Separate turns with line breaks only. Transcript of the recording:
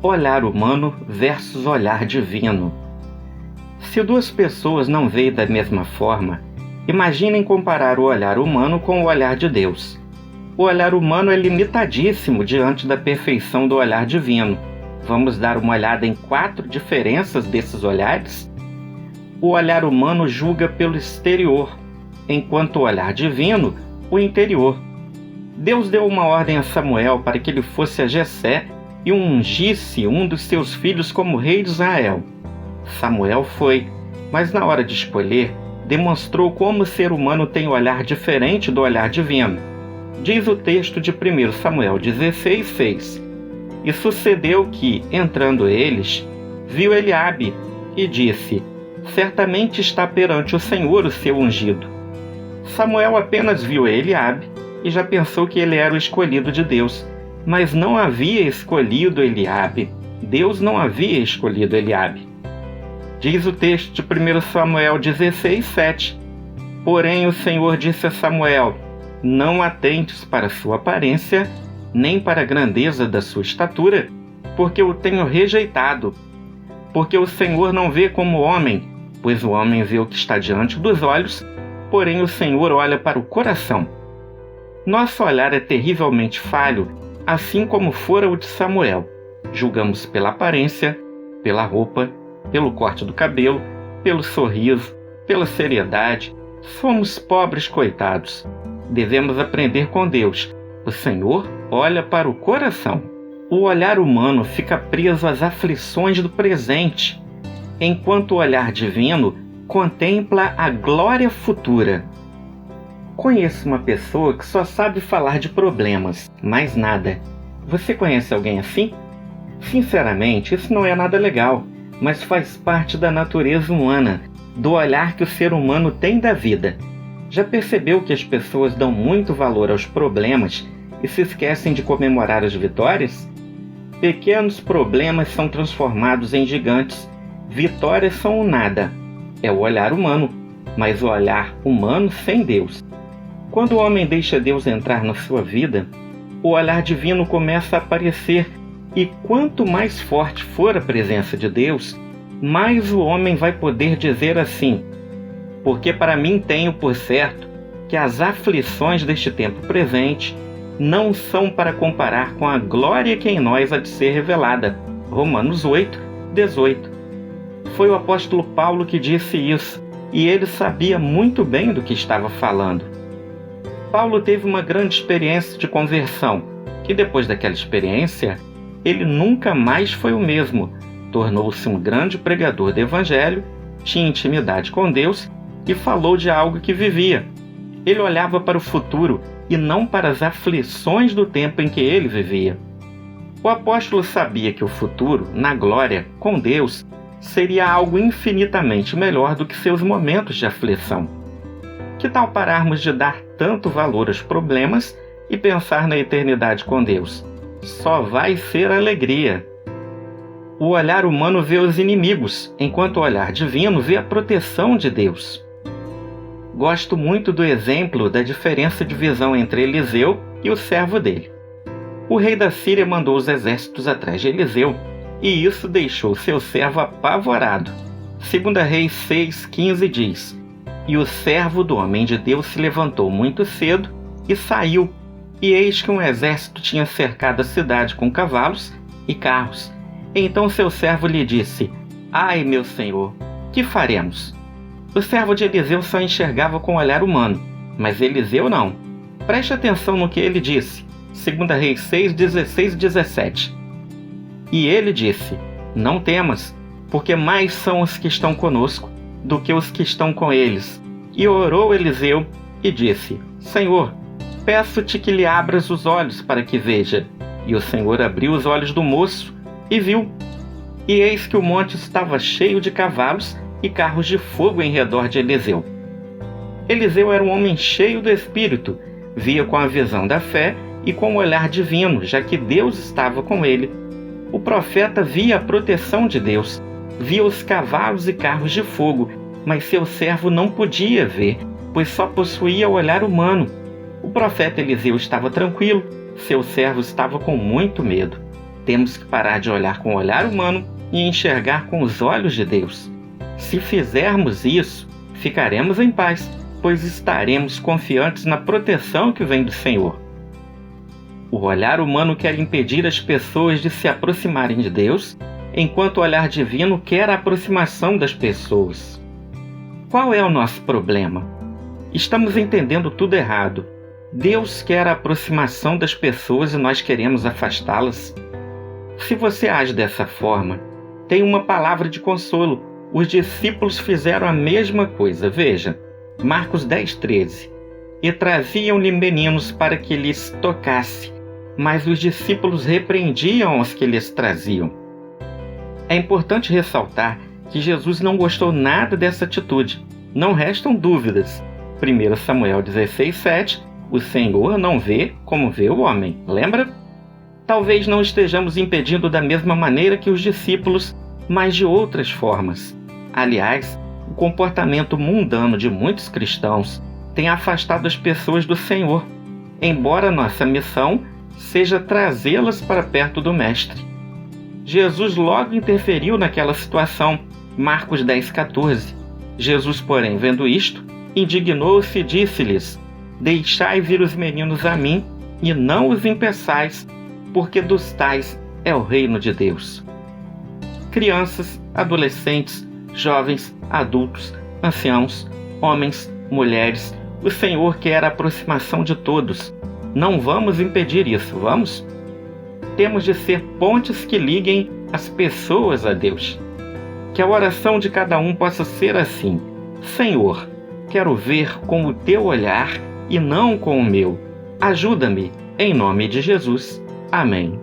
Olhar humano versus olhar divino. Se duas pessoas não veem da mesma forma, imaginem comparar o olhar humano com o olhar de Deus. O olhar humano é limitadíssimo diante da perfeição do olhar divino. Vamos dar uma olhada em 4 diferenças desses olhares? O olhar humano julga pelo exterior, enquanto o olhar divino, o interior. Deus deu uma ordem a Samuel para que ele fosse a Jessé e ungisse um dos seus filhos como rei de Israel. Samuel foi, mas na hora de escolher, demonstrou como o ser humano tem um olhar diferente do olhar divino. Diz o texto de 1 Samuel 16:6. E sucedeu que, entrando eles, viu Eliabe e disse: certamente está perante o Senhor o seu ungido. Samuel apenas viu Eliabe e já pensou que ele era o escolhido de Deus, mas não havia escolhido Eliabe. Deus não havia escolhido Eliabe. Diz o texto de 1 Samuel 16:7. Porém o Senhor disse a Samuel: não atentes para sua aparência, nem para a grandeza da sua estatura, porque o tenho rejeitado. Porque o Senhor não vê como o homem, pois o homem vê o que está diante dos olhos, porém o Senhor olha para o coração. Nosso olhar é terrivelmente falho, assim como fora o de Samuel. Julgamos pela aparência, pela roupa, pelo corte do cabelo, pelo sorriso, pela seriedade. Somos pobres coitados. Devemos aprender com Deus. O Senhor olha para o coração. O olhar humano fica preso às aflições do presente, enquanto o olhar divino contempla a glória futura. Conheço uma pessoa que só sabe falar de problemas, mais nada. Você conhece alguém assim? Sinceramente, isso não é nada legal, mas faz parte da natureza humana, do olhar que o ser humano tem da vida. Já percebeu que as pessoas dão muito valor aos problemas e se esquecem de comemorar as vitórias? Pequenos problemas são transformados em gigantes, vitórias são o nada. É o olhar humano, mas o olhar humano sem Deus. Quando o homem deixa Deus entrar na sua vida, o olhar divino começa a aparecer, e quanto mais forte for a presença de Deus, mais o homem vai poder dizer assim: porque para mim tenho por certo que as aflições deste tempo presente não são para comparar com a glória que em nós há de ser revelada. Romanos 8:18. Foi o apóstolo Paulo que disse isso, e ele sabia muito bem do que estava falando. Paulo teve uma grande experiência de conversão, que depois daquela experiência, ele nunca mais foi o mesmo. Tornou-se um grande pregador do evangelho, tinha intimidade com Deus e falou de algo que vivia. Ele olhava para o futuro e não para as aflições do tempo em que ele vivia. O apóstolo sabia que o futuro, na glória, com Deus, seria algo infinitamente melhor do que seus momentos de aflição. Que tal pararmos de dar tanto valor aos problemas e pensar na eternidade com Deus? Só vai ser alegria. O olhar humano vê os inimigos, enquanto o olhar divino vê a proteção de Deus. Gosto muito do exemplo da diferença de visão entre Eliseu e o servo dele. O rei da Síria mandou os exércitos atrás de Eliseu, e isso deixou seu servo apavorado. 2 Reis 6:15 diz: e o servo do homem de Deus se levantou muito cedo e saiu, e eis que um exército tinha cercado a cidade com cavalos e carros. Então seu servo lhe disse: ai, meu senhor, que faremos? O servo de Eliseu só enxergava com o olhar humano, mas Eliseu não. Preste atenção no que ele disse. 2 Reis 6:16 e 17. E ele disse: não temas, porque mais são os que estão conosco do que os que estão com eles. E orou Eliseu e disse: Senhor, peço-te que lhe abras os olhos para que veja. E o Senhor abriu os olhos do moço e viu. E eis que o monte estava cheio de cavalos e carros de fogo em redor de Eliseu. Eliseu era um homem cheio do Espírito, via com a visão da fé e com o olhar divino, já que Deus estava com ele. O profeta via a proteção de Deus, via os cavalos e carros de fogo, mas seu servo não podia ver, pois só possuía o olhar humano. O profeta Eliseu estava tranquilo, seu servo estava com muito medo. Temos que parar de olhar com o olhar humano e enxergar com os olhos de Deus. Se fizermos isso, ficaremos em paz, pois estaremos confiantes na proteção que vem do Senhor. O olhar humano quer impedir as pessoas de se aproximarem de Deus, enquanto o olhar divino quer a aproximação das pessoas. Qual é o nosso problema? Estamos entendendo tudo errado. Deus quer a aproximação das pessoas e nós queremos afastá-las. Se você age dessa forma, tem uma palavra de consolo. Os discípulos fizeram a mesma coisa. Veja, Marcos 10:13. E traziam-lhe meninos para que lhes tocasse, mas os discípulos repreendiam os que lhes traziam. É importante ressaltar que Jesus não gostou nada dessa atitude. Não restam dúvidas. 1 Samuel 16:7, o Senhor não vê como vê o homem. Lembra? Talvez não estejamos impedindo da mesma maneira que os discípulos, mas de outras formas. Aliás, o comportamento mundano de muitos cristãos tem afastado as pessoas do Senhor, embora nossa missão seja trazê-las para perto do Mestre. Jesus logo interferiu naquela situação, Marcos 10:14. Jesus, porém, vendo isto, indignou-se e disse-lhes: Deixai vir os meninos a mim, e não os impeçais, porque dos tais é o reino de Deus. Crianças, adolescentes, jovens, adultos, anciãos, homens, mulheres, o Senhor quer a aproximação de todos. Não vamos impedir isso, vamos? Temos de ser pontes que liguem as pessoas a Deus. Que a oração de cada um possa ser assim: Senhor, quero ver com o teu olhar e não com o meu. Ajuda-me, em nome de Jesus. Amém.